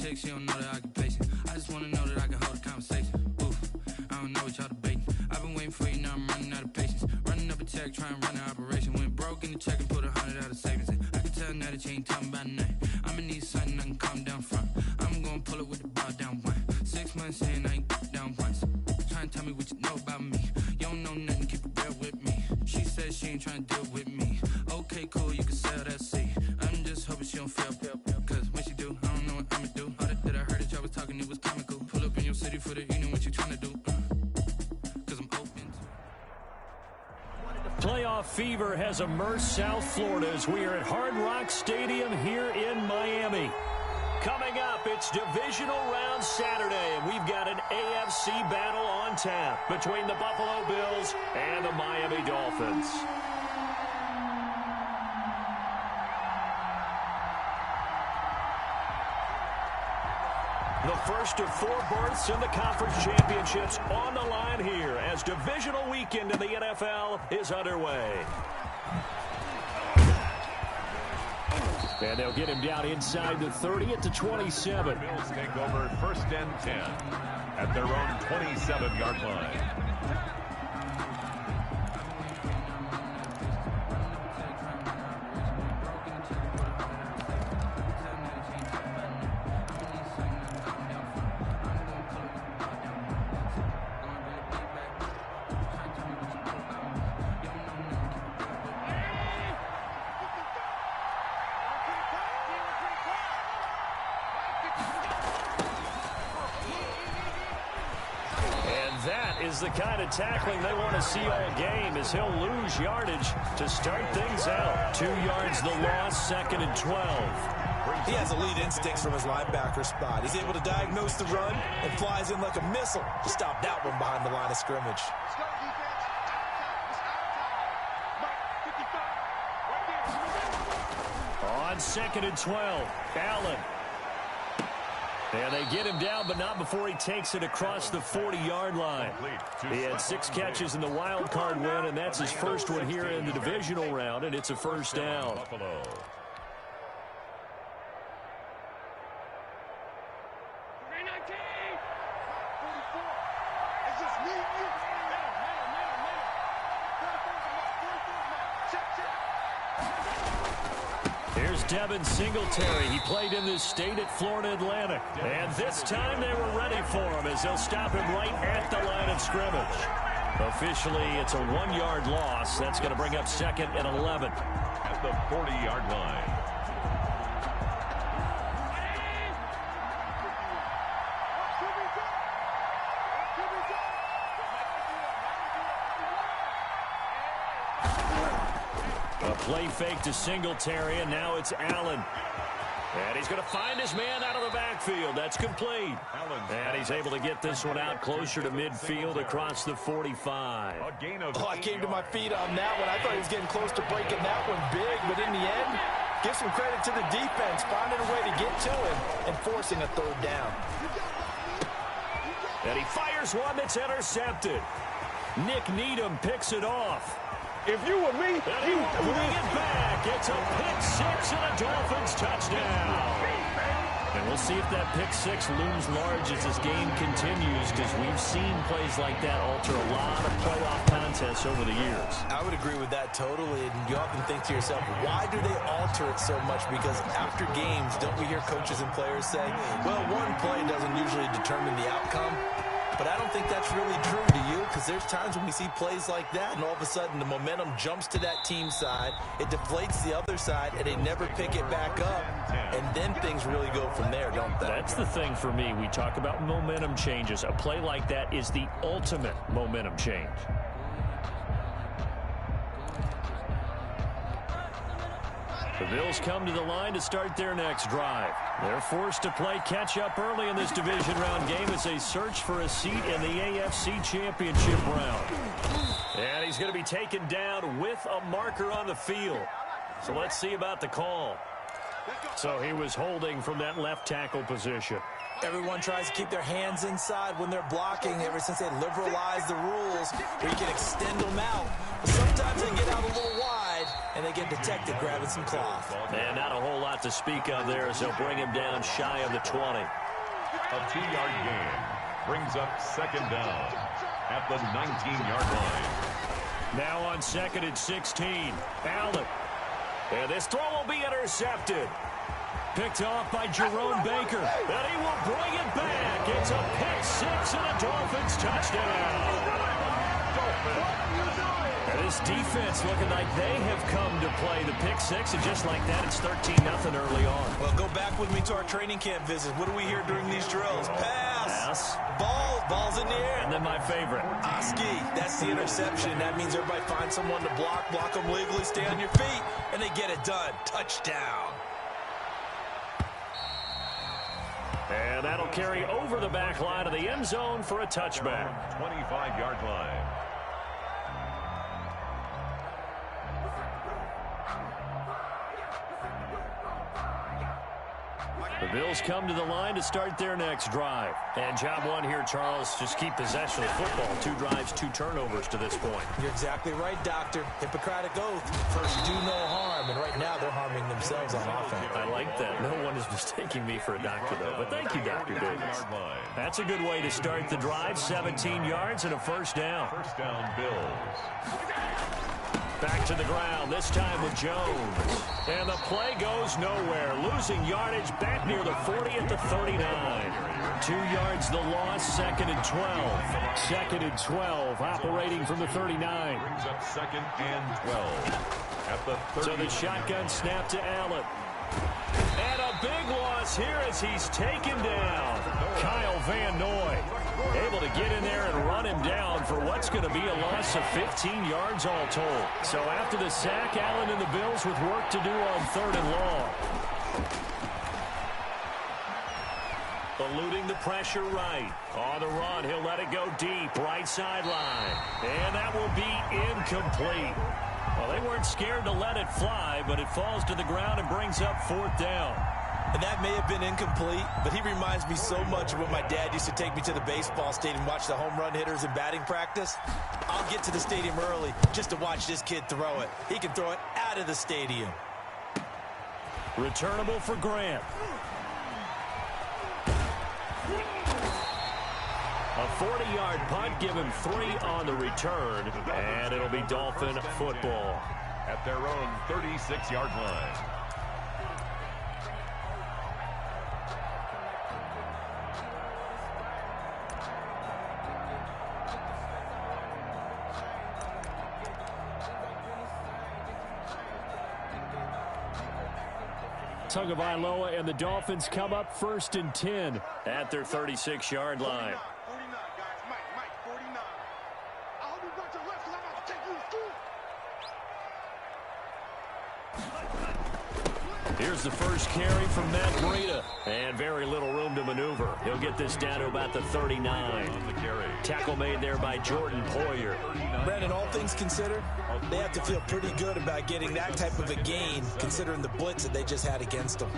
chick, she don't know the occupation. I just wanna know that I can hold a conversation. Oof, I don't know what y'all debating. I've been waiting for you, now I'm running out of patience. Running up a check, trying to run an operation. Went broke in the check and put 100 out of savings in. I can tell now that you ain't talking about nothing. I'ma need something I can calm down front. I'm gonna pull it with the bow down one. 6 months in, I ain't down once. Trying to tell me what you know about me. You don't know nothing, keep it real with me. She says she ain't trying to deal with me. Okay, cool, you can sell that seat. I'm just hoping she don't fail. Cause when she do, I don't know what I'ma do. All that I heard that y'all was talking, it was comical. Pull up in your city for the evening, what you trying to do? Cause I'm open to. Playoff fever has immersed South Florida as we are at Hard Rock Stadium here in Miami. Coming up, it's divisional round Saturday, and we've got an AFC battle on tap between the Buffalo Bills and the Miami Dolphins. The first of 4 berths in the conference championships on the line here as divisional weekend in the NFL is underway. And they'll get him down inside the 30 at the 27. Bills take over 1st and 10 at their own 27-yard line. Is the kind of tackling they want to see all game as he'll lose yardage to start things out. 2 yards the loss, 2nd and 12. He has elite instincts from his linebacker spot. He's able to diagnose the run and flies in like a missile to stop that one behind the line of scrimmage. On 2nd and 12, Allen. And they get him down, but not before he takes it across the 40-yard line. He had 6 catches in the wild card win, and that's his first one here in the divisional round, and it's a first down. Here's Devin Singletary. He played in this state at Florida Atlantic. And this time they were ready for him as they'll stop him right at the line of scrimmage. Officially, it's a 1-yard loss. That's going to bring up 2nd and 11. At the 40-yard line. Play fake to Singletary, and now it's Allen. And he's going to find his man out of the backfield. That's complete. And he's able to get this one out closer to midfield across the 45. Oh, I came to my feet on that one. I thought he was getting close to breaking that one big, but in the end, give some credit to the defense, finding a way to get to him and forcing a 3rd down. And he fires one that's intercepted. Nick Needham picks it off. If you were me, he would bring it back. It's a pick-6 and a Dolphins touchdown. And we'll see if that pick-6 looms large as this game continues, because we've seen plays like that alter a lot of playoff contests over the years. I would agree with that totally, and you often think to yourself, why do they alter it so much? Because after games, don't we hear coaches and players say, well, one play doesn't usually determine the outcome? But I don't think that's really true, do you? Because there's times when we see plays like that, and all of a sudden the momentum jumps to that team side, it deflates the other side, and they never pick it back up, and then things really go from there, don't they? That's the thing for me. We talk about momentum changes. A play like that is the ultimate momentum change. The Bills come to the line to start their next drive. They're forced to play catch-up early in this division round game as they search for a seat in the AFC Championship round. And he's going to be taken down with a marker on the field. So let's see about the call. So he was holding from that left tackle position. Everyone tries to keep their hands inside when they're blocking ever since they liberalized the rules where you can extend them out. But sometimes they get out a little wide, and they get detected grabbing some cloth. And not a whole lot to speak of there, so bring him down shy of the 20. A 2-yard gain brings up second down at the 19-yard line. Now on 2nd and 16, Allen. And this throw will be intercepted. Picked off by Jerome Baker. And he will bring it back. It's a pick six and a Dolphins touchdown. And this defense looking like they have come to play the pick six. And just like that, it's 13-0 early on. Well, go back with me to our training camp visit. What do we hear during these drills? Pass. Ball's in the air. And then my favorite. Oski, that's the interception. That means everybody finds someone to block them legally, stay on your feet, and they get it done. Touchdown. And that'll carry over the back line of the end zone for a touchback. 25-yard line. The Bills come to the line to start their next drive. And job one here, Charles, just keep possession of the football. 2 drives, 2 turnovers to this point. You're exactly right, Doctor. Hippocratic oath. First, do no harm. And right now, they're harming themselves on offense. I like that. No one is mistaking me for a doctor, though. But thank you, Dr. Davis. That's a good way to start the drive. 17 yards and a first down. First down, Bills. Back to the ground, this time with Jones. And the play goes nowhere. Losing yardage back near the 40 at the 39. 2 yards the loss, 2nd and 12. 2nd and 12, operating from the 39. Brings up 2nd and 12 at the 30. So the shotgun snap to Allen. And a big loss here as he's taken down. Kyle Van Noy able to get in there and run him down for what's going to be a loss of 15 yards all told. So after the sack, Allen and the Bills with work to do on 3rd and long. Eluding the pressure right. On the run, he'll let it go deep. Right sideline. And that will be incomplete. Well, they weren't scared to let it fly, but it falls to the ground and brings up 4th down. And that may have been incomplete, but he reminds me so much of when my dad used to take me to the baseball stadium and watch the home run hitters in batting practice. I'll get to the stadium early just to watch this kid throw it. He can throw it out of the stadium. Returnable for Grant. A 40-yard punt, give him 3 on the return, and it'll be Dolphin football. At their own 36-yard line. Tagovailoa and the Dolphins come up 1st and 10 at their 36-yard line. 49, guys. Mike, 49. I hope you got your left because I'm about to take you to school. Here's the first carry from Matt Breida. And very little room to maneuver. He'll get this down to about the 39. On the carry. Tackle made there by Jordan Poyer. Brandon, all things considered, they have to feel pretty good about getting that type of a gain, considering the blitz that they just had against them.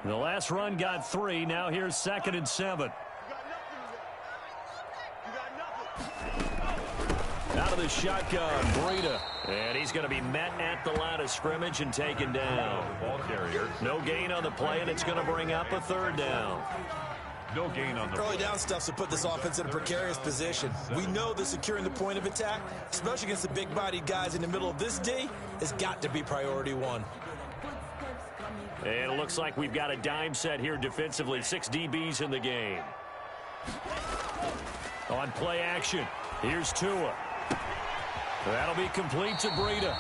The last run got 3. Now here's 2nd and 7. Out of the shotgun, Breida. And he's going to be met at the line of scrimmage and taken down. Ball carrier. No gain on the play, and it's going to bring up a 3rd down. No gain on the Early down stuff's to put this offense in a precarious position. We know that securing the point of attack, especially against the big-bodied guys in the middle of this D, has got to be priority 1. And it looks like we've got a dime set here defensively. 6 DBs in the game. On play action, here's Tua. That'll be complete to Breida.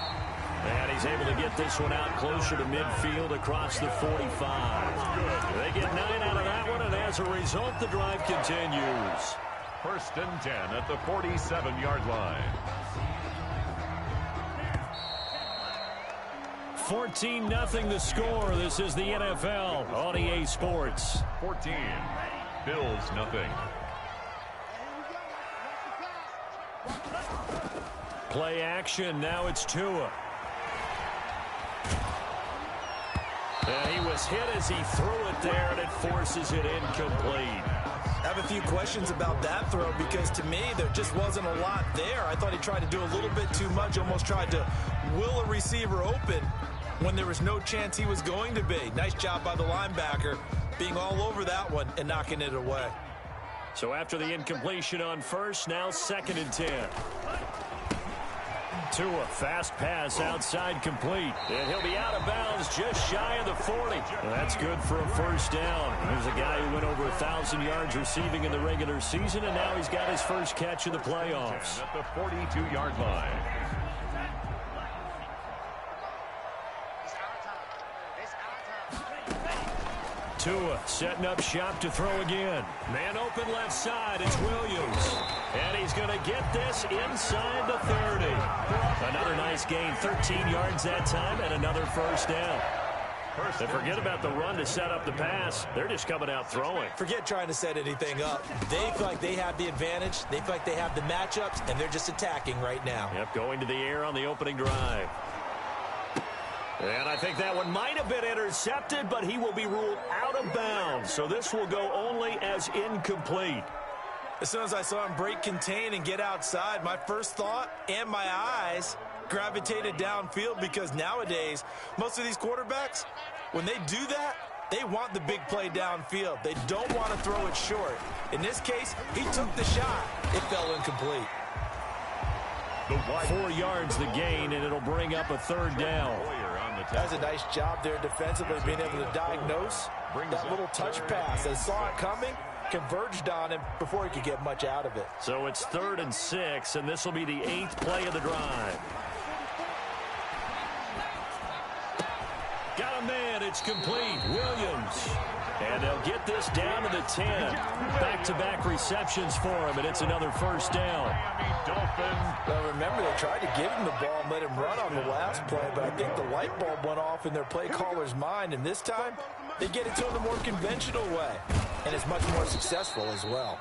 And he's able to get this one out closer to midfield across the 45. They get 9 out of that one, and as a result, the drive continues. 1st and 10 at the 47-yard line. 14-0 the score. This is the NFL on EA Sports. 14. Bills nothing. Play action. Now it's Tua. And he was hit as he threw it there, and it forces it incomplete. I have a few questions about that throw because to me there just wasn't a lot there. I thought he tried to do a little bit too much, almost tried to will a receiver open when there was no chance he was going to be. Nice job by the linebacker being all over that one and knocking it away. So after the incompletion on first, now 2nd and 10. Tua, fast pass outside complete. And he'll be out of bounds just shy of the 40. That's good for a first down. Here's a guy who went over 1,000 yards receiving in the regular season, and now he's got his first catch in the playoffs. At the 42-yard line. Tua setting up shop to throw again. Man open left side. It's Williams. And he's going to get this inside the 30. Another nice gain. 13 yards that time and another first down. And forget about the run to set up the pass. They're just coming out throwing. Forget trying to set anything up. They feel like they have the advantage. They feel like they have the matchups, and they're just attacking right now. Yep, going to the air on the opening drive. And I think that one might have been intercepted, but he will be ruled out of bounds. So this will go only as incomplete. As soon as I saw him break contain and get outside, my first thought and my eyes gravitated downfield because nowadays, most of these quarterbacks, when they do that, they want the big play downfield. They don't want to throw it short. In this case, he took the shot. It fell incomplete. 4 yards the gain, and it'll bring up a third down. That's a nice job there defensively, being able to diagnose that little touch pass. They saw it coming, converged on him before he could get much out of it. So it's 3rd and 6, and this will be the 8th play of the drive. Got a man, it's complete. Williams. And they'll get this down to the 10. Back-to-back receptions for him, and it's another first down. Well, remember, they tried to give him the ball and let him run on the last play, but I think the light bulb went off in their play caller's mind, and this time they get it to him the more conventional way, and it's much more successful as well.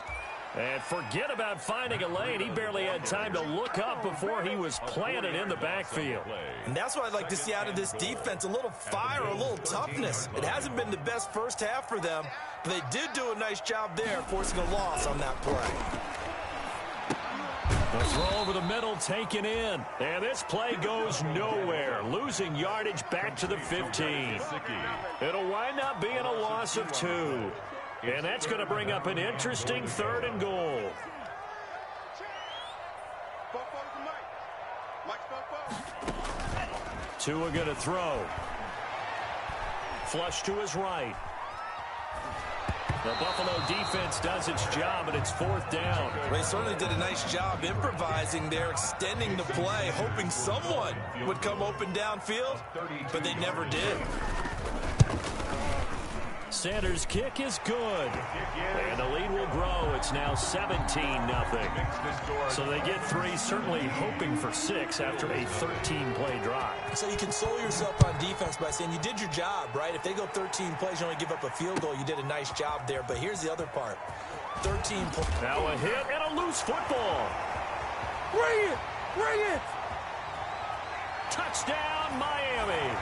And forget about finding a lane. He barely had time to look up before he was planted in the backfield. And that's what I'd like to see out of this defense, a little fire, a little toughness. It hasn't been the best first half for them, but they did do a nice job there, forcing a loss on that play. The throw over the middle taken in. And this play goes nowhere. Losing yardage back to the 15. It'll wind up being a loss of 2. And that's going to bring up an interesting 3rd and goal. Tua going to throw. Flush to his right. The Buffalo defense does its job, and it's 4th down. They certainly did a nice job improvising there, extending the play, hoping someone would come open downfield, but they never did. Sanders' kick is good. And the lead will grow. It's now 17-0. So they get 3, certainly hoping for 6 after a 13-play drive. So you console yourself on defense by saying you did your job, right? If they go 13 plays, you only give up a field goal, you did a nice job there. But here's the other part. 13 plays. Now a hit and a loose football. Bring it! Bring it! Touchdown, Miami.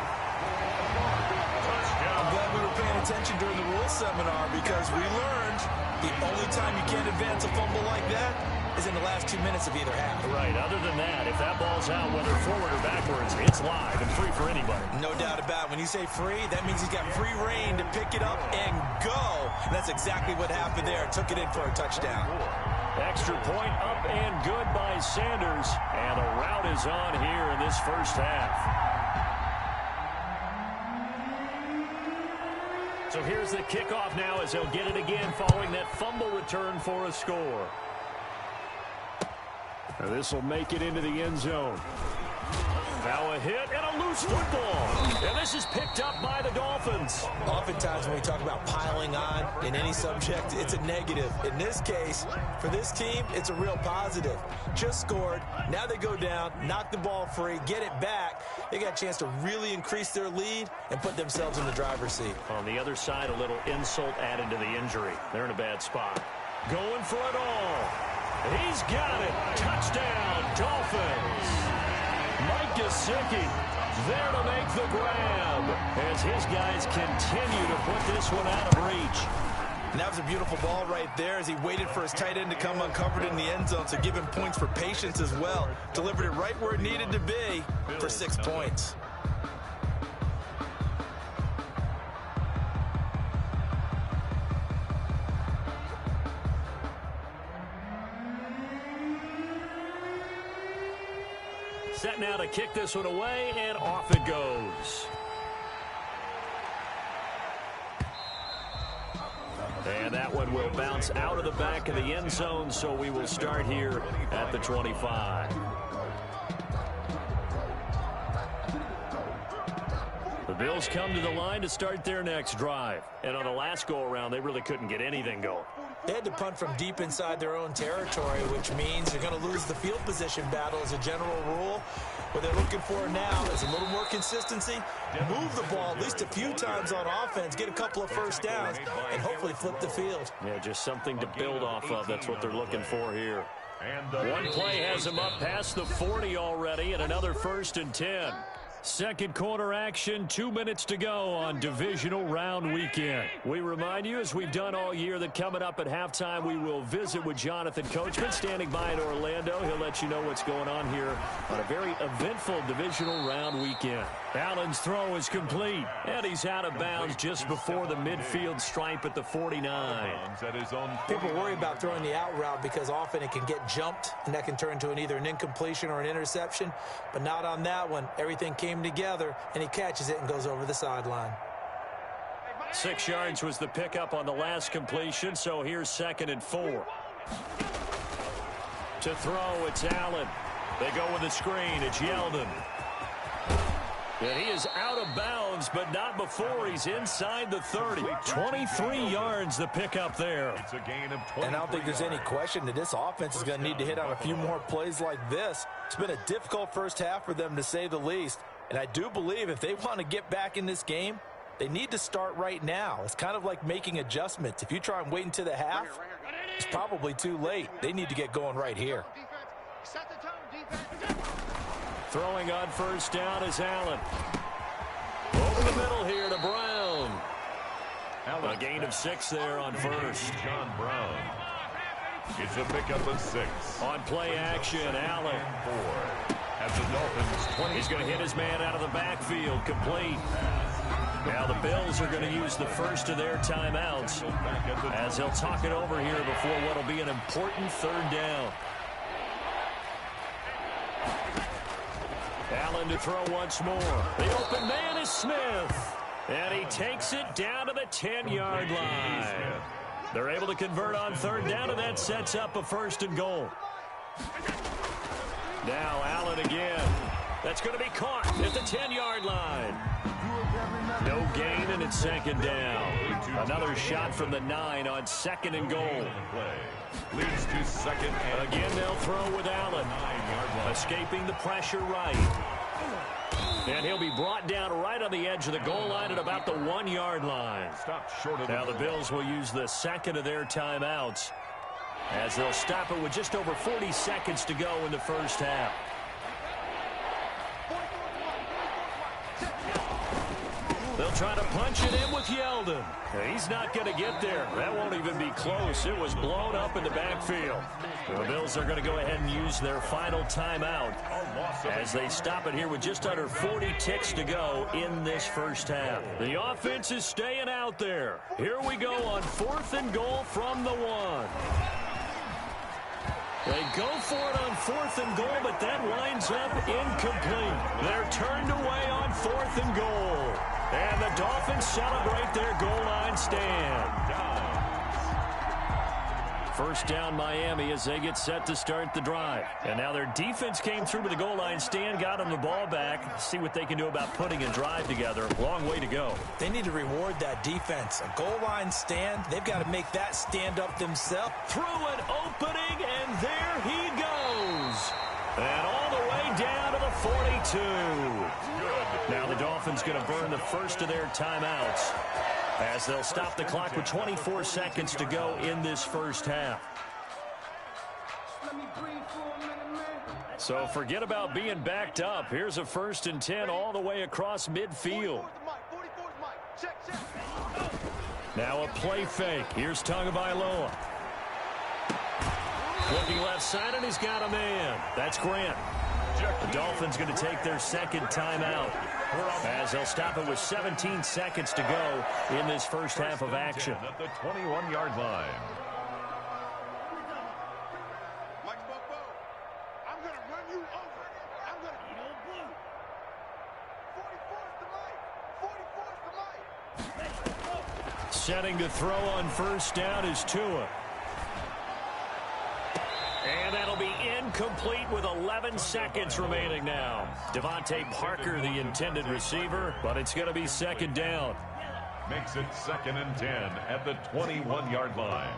I'm glad we were paying attention during the rules seminar because we learned the only time you can't advance a fumble like that is in the last 2 minutes of either half. Right. Other than that, if that ball's out, whether forward or backwards, it's live and free for anybody. No doubt about it. When you say free, that means he's got free reign to pick it up and go. And that's exactly what happened there. Took it in for a touchdown. Extra point up and good by Sanders. And a rout is on here in this first half. So here's the kickoff now as they'll get it again following that fumble return for a score. This will make it into the end zone. Now a hit and a loose loose football. And this is picked up by the Dolphins. Oftentimes when we talk about piling on in any subject, it's a negative. In this case, for this team, it's a real positive. Just scored. Now they go down, knock the ball free, get it back. They got a chance to really increase their lead and put themselves in the driver's seat. On the other side, a little insult added to the injury. They're in a bad spot. Going for it all. He's got it. Touchdown, Dolphins. Mike Gesicki there to make the grab as his guys continue to put this one out of reach. And that was a beautiful ball right there as he waited for his tight end to come uncovered in the end zone to give him points for patience as well. Delivered it right where it needed to be for 6 points. Set now to kick this one away, and off it goes. And that one will bounce out of the back of the end zone, so we will start here at the 25. The Bills come to the line to start their next drive. And on the last go-around, they really couldn't get anything going. They had to punt from deep inside their own territory, which means they're going to lose the field position battle as a general rule. What they're looking for now is a little more consistency, move the ball at least a few times on offense, get a couple of first downs, and hopefully flip the field. Yeah, just something to build off of. That's what they're looking for here. One play has them up past the 40 already, and another 1st and 10. Second quarter action, 2 minutes to go on divisional round weekend. We remind you, as we've done all year, that coming up at halftime, we will visit with Jonathan Coachman standing by in Orlando. He'll let you know what's going on here on a very eventful divisional round weekend. Allen's throw is complete, and he's out of bounds just before the midfield stripe at the 49. People worry about throwing the out route because often it can get jumped, and that can turn into either an incompletion or an interception, but not on that one. Everything came together, and he catches it and goes over the sideline. 6 yards was the pickup on the last completion, so here's 2nd and 4. To throw, it's Allen. They go with the screen. It's Yeldon. And he is out of bounds, but not before he's inside the 30. 23 yards the pickup there. It's a gain of 20. And I don't think there's any question that this offense is going to need to hit on a few more plays like this. It's been a difficult first half for them, to say the least. And I do believe if they want to get back in this game, they need to start right now. It's kind of like making adjustments. If you try and wait until the half, it's probably too late. They need to get going right here. Throwing on 1st down is Allen. Over the middle here to Brown. A gain of 6 there on 1st. John Brown. It's a pickup of 6. On play action, Allen. 4. At the Dolphins 20. He's going to hit his man out of the backfield, complete. Now the Bills are going to use the first of their timeouts as they'll talk it over here before what will be an important 3rd down. Allen to throw once more. The open man is Smith. And he takes it down to the 10-yard line. They're able to convert on 3rd down, and that sets up a 1st and goal. Now Allen again. That's going to be caught at the 10-yard line. No gain, and it's 2nd down. Another shot from the 9 on 2nd and goal. Leads to 2nd and again, they'll throw with Allen. Escaping the pressure right. And he'll be brought down right on the edge of the goal line at about the 1-yard line. Now the Bills will use the 2nd of their timeouts as they'll stop it with just over 40 seconds to go in the first half. They'll try to punch it in with Yeldon. He's not going to get there. That won't even be close. It was blown up in the backfield. The Bills are going to go ahead and use their final timeout as they stop it here with just under 40 ticks to go in this first half. The offense is staying out there. Here we go on 4th and goal from the 1. They go for it on 4th and goal, but that winds up incomplete. They're turned away on 4th and goal. And the Dolphins celebrate their goal line stand. First down Miami as they get set to start the drive. And now their defense came through to the goal line stand, got them the ball back. See what they can do about putting a drive together. Long way to go. They need to reward that defense. A goal line stand, they've got to make that stand up themselves. Through an opening, and there he goes. And all the way down to the 42. Now the Dolphins going to burn the first of their timeouts as they'll stop the clock with 24 seconds to go in this first half. So forget about being backed up. Here's a 1st and 10 all the way across midfield. Now a play fake. Here's Tagovailoa. Looking left side, and he's got a man. That's Grant. The Dolphins going to take their second timeout as they'll stop it with 17 seconds to go in this first half of action. At the 21-yard line. I'm going to run you over. I'm going to... 44's the light. Setting to throw on first down is Tua. And that'll be incomplete with 11 seconds remaining now. Devontae Parker, the intended receiver, but it's going to be second down. Makes it 2nd and 10 at the 21-yard line.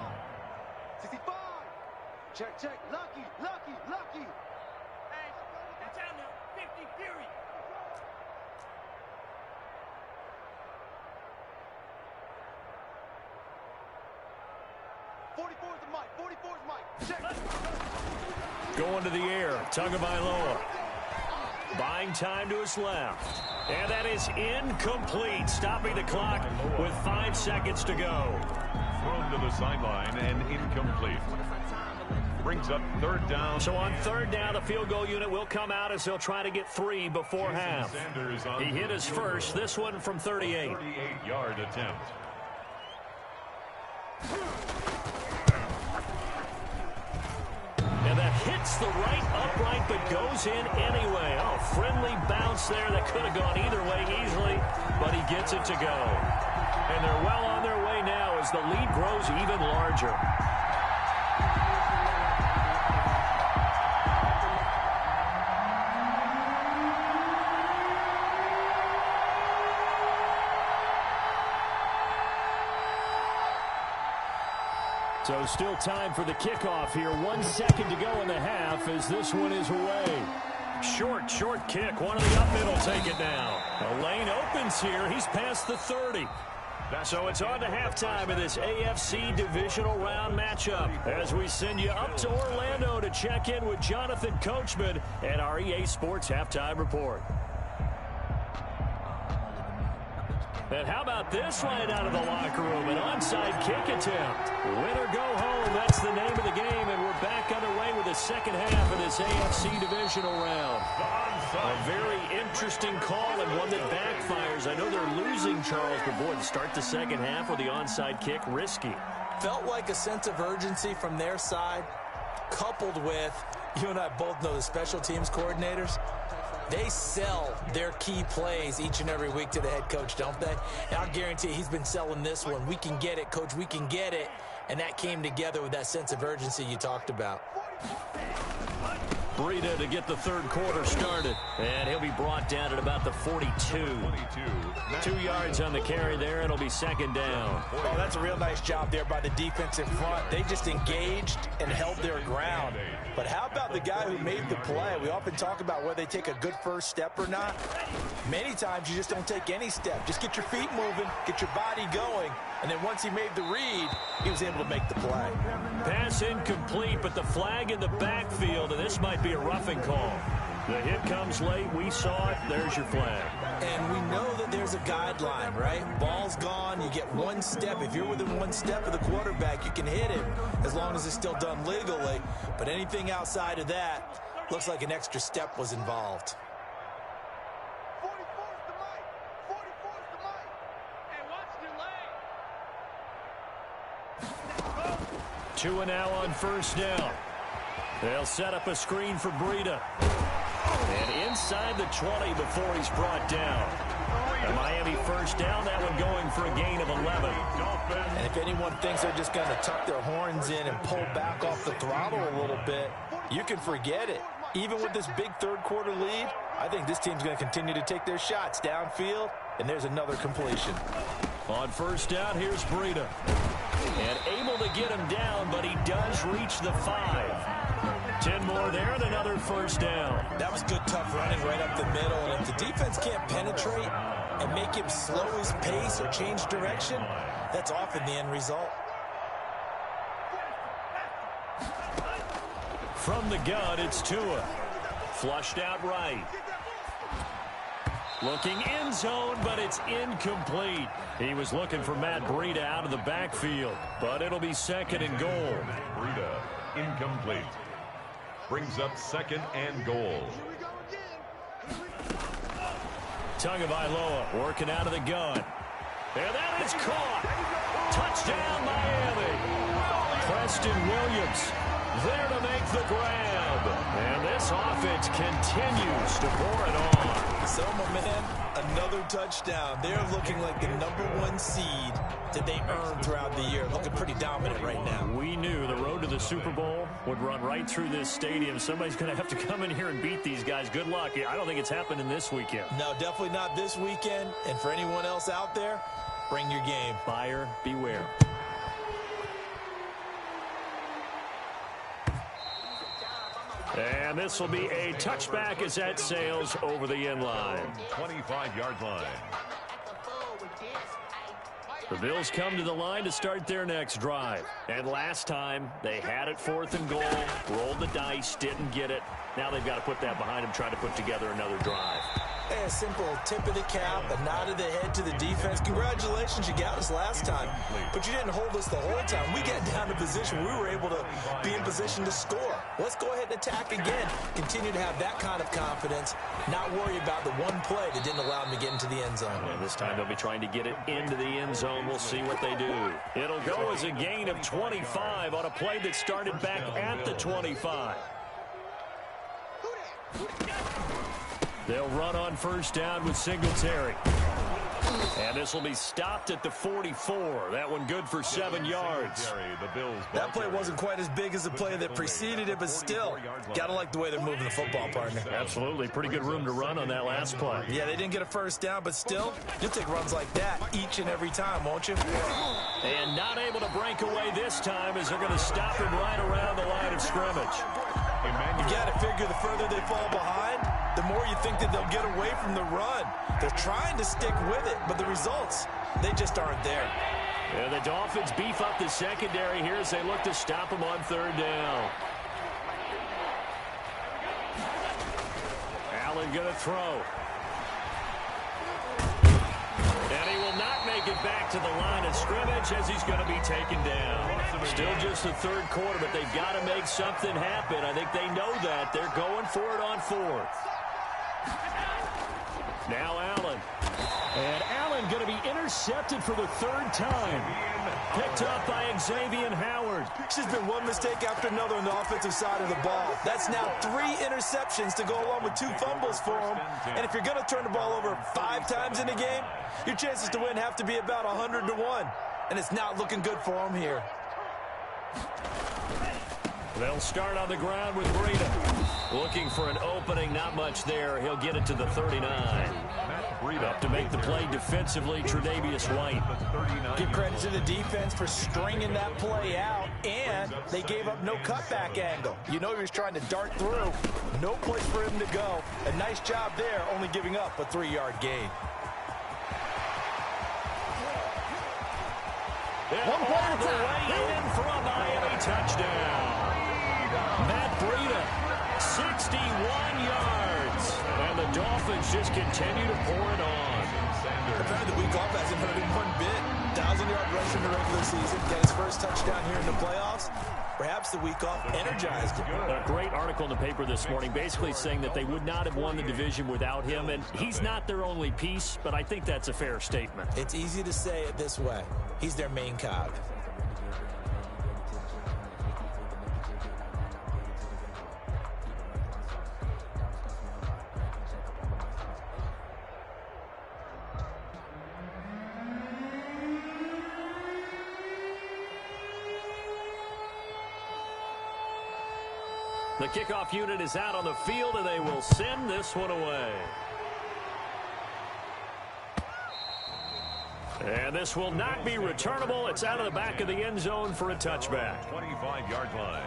65. Check, check. Lucky, lucky, lucky. Hey, watch out now. 50 Fury. Going to the air, Tagovailoa. Buying time to his left. And that is incomplete, stopping the clock with 5 seconds to go. Thrown to the sideline and incomplete. Brings up 3rd down. So on 3rd down, the field goal unit will come out as they'll try to get 3 before half. He hit his first, this one from 38. 38-yard attempt. And that hits the right upright but goes in anyway. Oh, friendly bounce there that could have gone either way easily, but he gets it to go. And they're well on their way now as the lead grows even larger. So still time for the kickoff here. 1 second to go in the half as this one is away. Short kick. One of the up middle take it down. The lane opens here. He's past the 30. So it's on to halftime in this AFC divisional round matchup as we send you up to Orlando to check in with Jonathan Coachman and our EA Sports Halftime Report. And how about this right out of the locker room? An onside kick attempt. Win or go home, that's the name of the game, and we're back underway with the second half of this AFC divisional round. A very interesting call and one that backfires. I know they're losing, Charles, but boy, to start the second half with the onside kick, risky. Felt like a sense of urgency from their side, coupled with, you and I both know the special teams coordinators. They sell their key plays each and every week to the head coach, don't they? And I'll guarantee he's been selling this one. We can get it, coach, we can get it. And that came together with that sense of urgency you talked about. Breida to get the third quarter started. And he'll be brought down at about the 42. 2 yards on the carry there. It'll be second down. Oh, that's a real nice job there by the defense in front. They just engaged and held their ground. But how about the guy who made the play? We often talk about whether they take a good first step or not. Many times you just don't take any step. Just get your feet moving, get your body going. And then once he made the read, he was able to make the play. Pass incomplete, but the flag in the backfield, and this might be a roughing call. The hit comes late. We saw it. There's your flag. And we know that there's a guideline, right? Ball's gone. You get one step. If you're within one step of the quarterback, you can hit him as long as it's still done legally. But anything outside of that, looks like an extra step was involved. 44's the mic. 44's the mic. Hey, watch the lane. Tua now on first down. They'll set up a screen for Breida. And inside the 20 before he's brought down. A Miami first down, that one going for a gain of 11. And if anyone thinks they're just going to tuck their horns in and pull back off the throttle a little bit, you can forget it. Even with this big third-quarter lead, I think this team's going to continue to take their shots downfield, and there's another completion. On first down, here's Breida. And able to get him down, but he does reach the 5. 10 more there and another first down. That was good, tough running right up the middle, and if the defense can't penetrate and make him slow his pace or change direction, that's often the end result. From the gun, it's Tua. Flushed out right. Looking end zone, but it's incomplete. He was looking for Matt Breida out of the backfield, but it'll be second and goal. Breida, incomplete. Brings up second and goal. Tagovailoa working out of the gun. And that is caught. Touchdown, Miami. Preston Williams there to make the grab. And this offense continues to pour it on. So, my man, another touchdown. They're looking like the #1 seed that they earned throughout the year. Looking pretty dominant right now. We knew the road to the Super Bowl would run right through this stadium. Somebody's going to have to come in here and beat these guys. Good luck. I don't think it's happening this weekend. No, definitely not this weekend. And for anyone else out there, bring your game. Buyer beware. And this will be a touchback as that sails over the end line. 25-yard line. The Bills come to the line to start their next drive. And last time, they had it 4th and goal, rolled the dice, didn't get it. Now they've got to put that behind them, try to put together another drive. A simple tip of the cap, a nod of the head to the defense. Congratulations, you got us last time. But you didn't hold us the whole time. We got down to position. We were able to be in position to score. Let's go ahead and attack again. Continue to have that kind of confidence. Not worry about the one play that didn't allow them to get into the end zone. And this time they'll be trying to get it into the end zone. We'll see what they do. It'll go as a gain of 25 on a play that started back at the 25. They'll run on first down with Singletary. And this will be stopped at the 44. That one good for 7 yards. That play wasn't quite as big as the play that preceded it, but still, got to like the way they're moving the football, partner. Absolutely. Pretty good room to run on that last play. Yeah, they didn't get a first down, but still, you'll take runs like that each and every time, won't you? And not able to break away this time as they're going to stop him right around the line of scrimmage. You got to figure the further they fall behind, the more you think that they'll get away from the run. They're trying to stick with it, but the results, they just aren't there. And the Dolphins beef up the secondary here as they look to stop him on 3rd down. Allen going to throw. And he will not make it back to the line of scrimmage as he's going to be taken down. Still just the 3rd quarter, but they've got to make something happen. I think they know that. They're going for it on 4th. Now Allen. And Allen going to be intercepted for the 3rd time. Picked up by Xavier Howard. It's just been one mistake after another on the offensive side of the ball. That's now 3 interceptions to go along with 2 fumbles for him. And if you're going to turn the ball over 5 times in a game, your chances to win have to be about 100 to 1. And it's not looking good for him here. They'll start on the ground with Breida. Looking for an opening, not much there. He'll get it to the 39. Up to make the play defensively, Tre'Davious White. Give credit to the defense for stringing that play out, and they gave up no cutback angle. You know he was trying to dart through. No place for him to go. A nice job there, only giving up a 3-yard gain. One play at a time. In for a Miami touchdown. Matt Breida, 61 yards. And the Dolphins just continue to pour it on. Apparently the week off hasn't hurt him one bit. 1,000-yard rush in the regular season. Got his first touchdown here in the playoffs. Perhaps the week off energized him. A great article in the paper this morning basically saying that they would not have won the division without him. And he's not their only piece, but I think that's a fair statement. It's easy to say it this way. He's their main cog. The kickoff unit is out on the field, and they will send this one away. And this will not be returnable. It's out of the back of the end zone for a touchback. 25-yard line.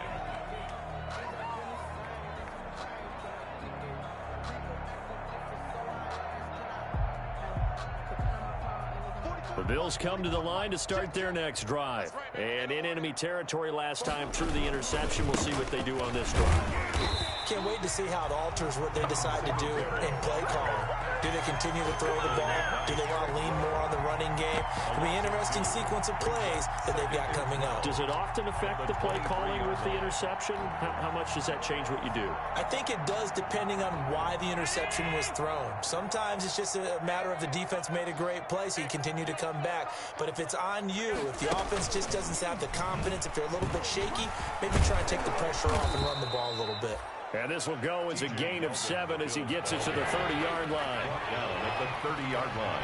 The Bills come to the line to start their next drive. And in enemy territory last time through the interception. We'll see what they do on this drive. Can't wait to see how it alters what they decide to do in play calling. Do they continue to throw the ball? Do they want to lean more on the running game? It'll be an interesting sequence of plays that they've got coming up. Does it often affect the play calling with the interception? How much does that change what you do? I think it does, depending on why the interception was thrown. Sometimes it's just a matter of the defense made a great play, so you continue to come back. But if it's on you, if the offense just doesn't have the confidence, if they're a little bit shaky, maybe try and take the pressure off and run the ball a little bit. And this will go as a gain of 7 as he gets it to the 30-yard line. Down at the 30-yard line.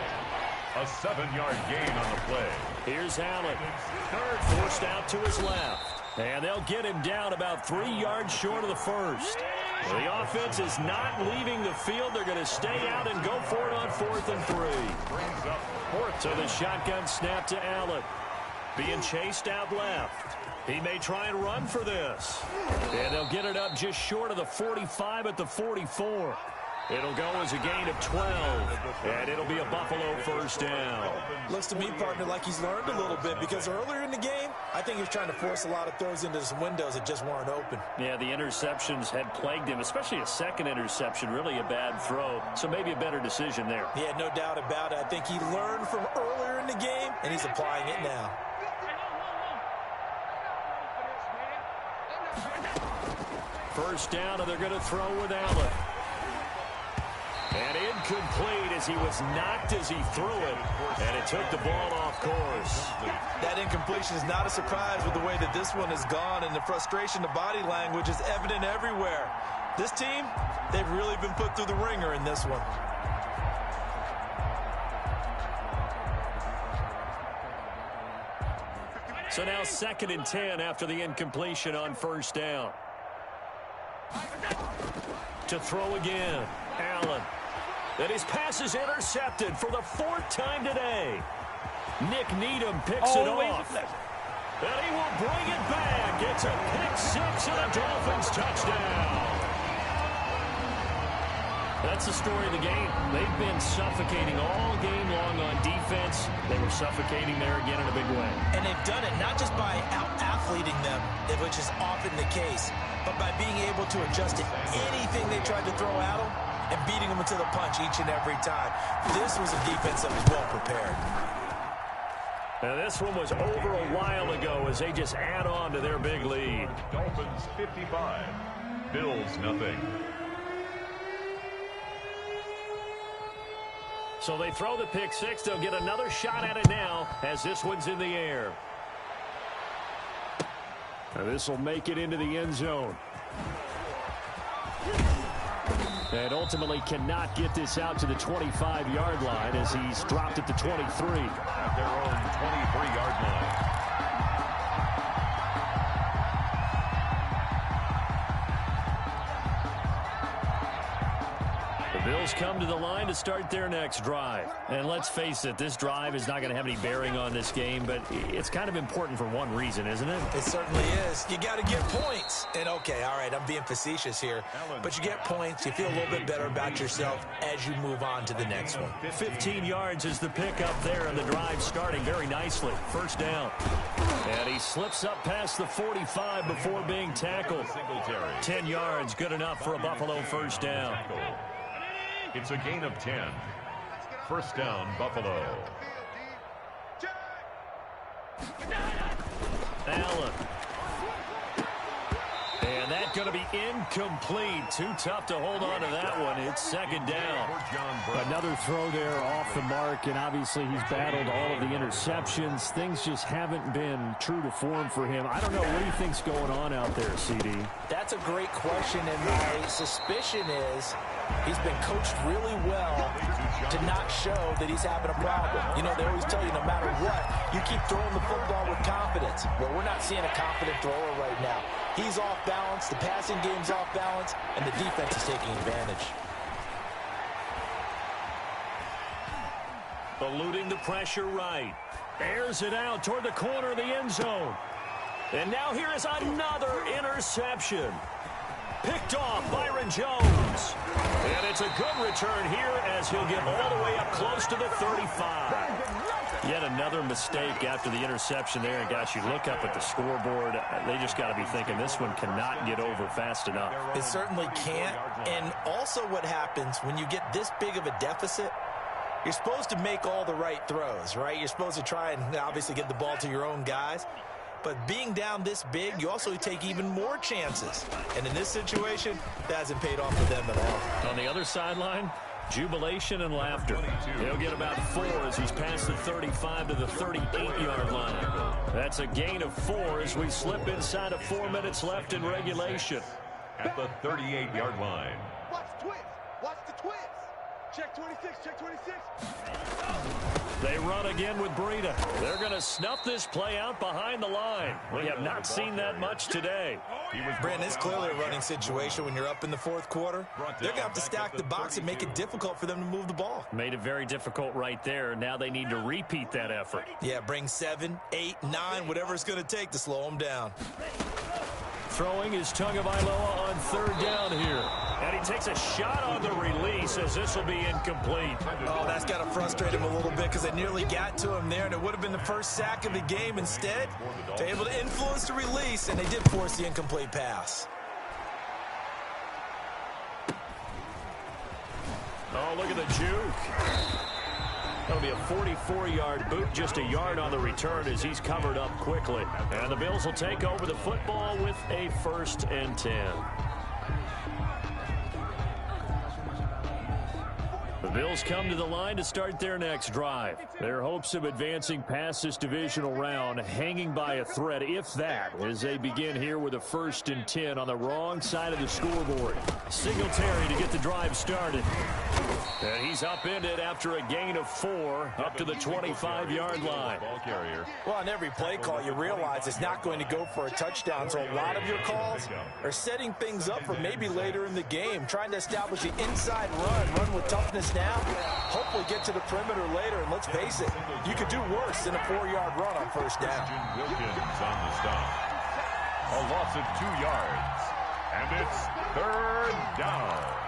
A 7-yard gain on the play. Here's Allen. Forced out to his left. And they'll get him down about 3 yards short of the first. The offense is not leaving the field. They're going to stay out and go for it on 4th and 3. Brings up 4th. So the shotgun snap to Allen. Being chased out left. He may try and run for this. And they'll get it up just short of the 45 at the 44. It'll go as a gain of 12. And it'll be a Buffalo first down. Looks to me, partner, like he's learned a little bit, because earlier in the game, I think he was trying to force a lot of throws into some windows that just weren't open. Yeah, the interceptions had plagued him, especially a second interception, really a bad throw. So maybe a better decision there. Yeah, no doubt about it. I think he learned from earlier in the game, and he's applying it now. First down, and they're going to throw with Allen. And incomplete as he was knocked as he threw it. And it took the ball off course. That incompletion is not a surprise with the way that this one has gone, and the frustration, the body language is evident everywhere. This team, they've really been put through the ringer in this one. So now 2nd and 10 after the incompletion on first down. To throw again, Allen. And his pass is intercepted for the 4th time today. Nick Needham picks it off. And he will bring it back. It's a pick 6 and a Dolphins touchdown. That's the story of the game. They've been suffocating all game long on defense. They were suffocating there again in a big way. And they've done it not just by out-athleting them, which is often the case, but by being able to adjust to anything they tried to throw at them and beating them into the punch each and every time. This was a defense that was well prepared. Now this one was over a while ago as they just add on to their big lead. Dolphins 55. Bills nothing. So they throw the pick 6. They'll get another shot at it now as this one's in the air. And this will make it into the end zone. And ultimately cannot get this out to the 25-yard line as he's dropped at the 23. At their own 23-yard line. Bills come to the line to start their next drive. And let's face it, this drive is not going to have any bearing on this game, but it's kind of important for one reason, isn't it? It certainly is. You got to get points. And, okay, all right, I'm being facetious here, but you get points. You feel a little bit better about yourself as you move on to the next one. 15 yards is the pickup there, and the drive starting very nicely. First down. And he slips up past the 45 before being tackled. 10 yards, good enough for a Buffalo first down. It's a gain of 10. First down, Buffalo. Allen. And that's going to be incomplete. Too tough to hold on to that one. It's 2nd down. Another throw there off the mark, and obviously he's battled all of the interceptions. Things just haven't been true to form for him. I don't know. What do you think's going on out there, CD? That's a great question, and my suspicion is he's been coached really well to not show that he's having a problem. You know, they always tell you no matter what, you keep throwing the football with confidence. Well, we're not seeing a confident thrower right now. He's off balance, the passing game's off balance, and the defense is taking advantage. Eluding the pressure right. Airs it out toward the corner of the end zone. And now here is another interception. Picked off Byron Jones. And it's a good return here as he'll get all the way up close to the 35. Yet another mistake after the interception there. And guys, you look up at the scoreboard, they just got to be thinking this one cannot get over fast enough. It certainly can't. And also what happens when you get this big of a deficit, you're supposed to make all the right throws, right? You're supposed to try and obviously get the ball to your own guys. But being down this big, you also take even more chances. And in this situation, that hasn't paid off for them at all. On the other sideline, jubilation and laughter. He'll get about 4 as he's past the 35 to the 38-yard line. That's a gain of 4 as we slip inside of 4 minutes left in regulation. At the 38-yard line. Watch the twist. Watch the twist. Check 26, check 26. They run again with Breida. They're going to snuff this play out behind the line. We have not seen that much today. Brandon, it's clearly a running situation when you're up in the fourth quarter. They're going to have to stack the box and make it difficult for them to move the ball. Made it very difficult right there. Now they need to repeat that effort. Yeah, bring 7, 8, 9, whatever it's going to take to slow them down. Throwing is Tagovailoa on third down here. And he takes a shot on the release as this will be incomplete. Oh, that's got to frustrate him a little bit because they nearly got to him there, and it would have been the first sack of the game. Instead, they're able to influence the release, and they did force the incomplete pass. Oh, look at the juke. That'll be a 44-yard boot, just a yard on the return as he's covered up quickly. And the Bills will take over the football with a 1st and 10. The Bills come to the line to start their next drive. Their hopes of advancing past this divisional round hanging by a thread, if that, as they begin here with a 1st and 10 on the wrong side of the scoreboard. Singletary to get the drive started. And he's upended after a gain of 4 up to the 25-yard line. Well, on every play call, you realize it's not going to go for a touchdown, so a lot of your calls are setting things up for maybe later in the game, trying to establish the inside run with toughness now, hopefully get to the perimeter later, and let's face it, you could do worse than a 4-yard run on first down. Wilkins on the stop. A loss of 2 yards, and it's 3rd down.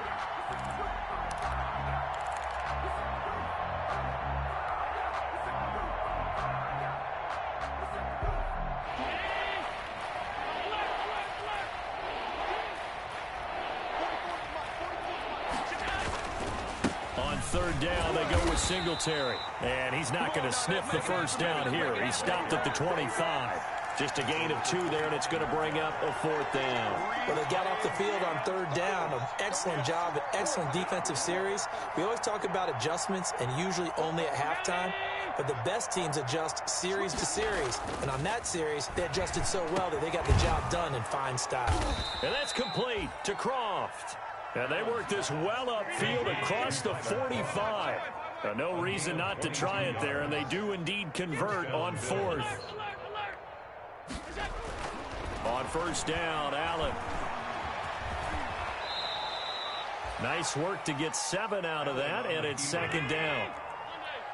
Third down, they go with Singletary. And he's not going to sniff the first down here. He stopped at the 25. Just a gain of 2 there, and it's going to bring up a 4th down. Well, they got off the field on 3rd down. An excellent job, an excellent defensive series. We always talk about adjustments, and usually only at halftime. But the best teams adjust series to series. And on that series, they adjusted so well that they got the job done in fine style. And that's complete to Croft. And they work this well upfield across the 45. No reason not to try it there, and they do indeed convert on 4th. On 1st down, Allen. Nice work to get 7 out of that, and it's 2nd down.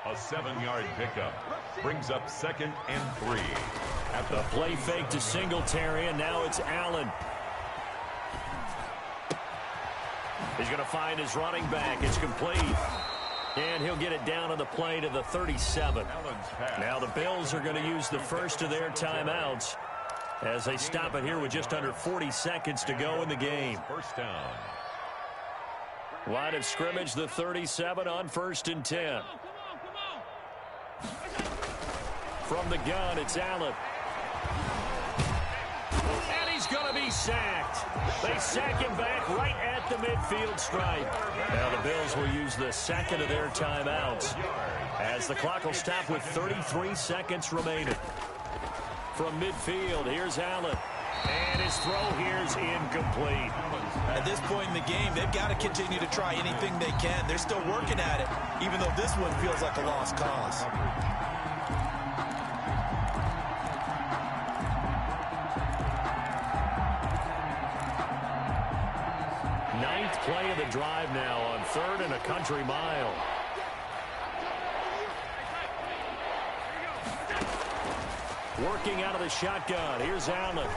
A 7-yard pickup brings up 2nd and 3. At the play fake to Singletary, and now it's Allen. He's going to find his running back. It's complete. And he'll get it down on the play to the 37. Now the Bills are going to use the first of their timeouts as they stop it here with just under 40 seconds to go in the game. 1st down. Line of scrimmage, the 37 on 1st and 10. From the gun, it's Allen. And he's going to be sacked. They sack him back right at the midfield stripe. Now the Bills will use the 2nd of their timeouts as the clock will stop with 33 seconds remaining. From midfield, here's Allen. And his throw here's incomplete. At this point in the game, they've got to continue to try anything they can. They're still working at it, even though this one feels like a lost cause. Ninth play of the drive now on 3rd and a country mile. Working out of the shotgun. Here's Allen.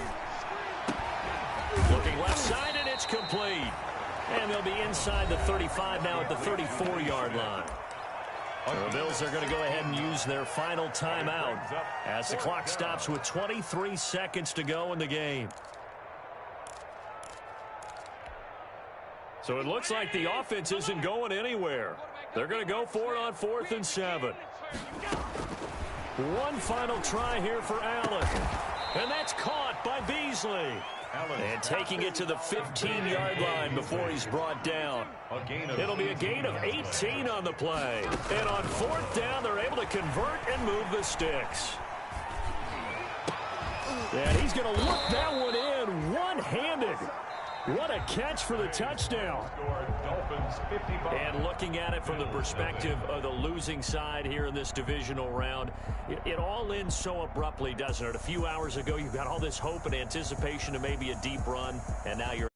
Looking left side, and it's complete. And they'll be inside the 35 now at the 34-yard line. The Bills are going to go ahead and use their final timeout as the clock stops with 23 seconds to go in the game. So it looks like the offense isn't going anywhere. They're going to go for it on 4th and 7. One final try here for Allen. And that's caught by Beasley. And taking it to the 15-yard line before he's brought down. It'll be a gain of 18 on the play. And on 4th down, they're able to convert and move the sticks. And he's going to look that one in one-handed. What a catch for the touchdown. And looking at it from the perspective of the losing side here in this divisional round, it all ends so abruptly, doesn't it? A few hours ago, you've got all this hope and anticipation of maybe a deep run, and now you're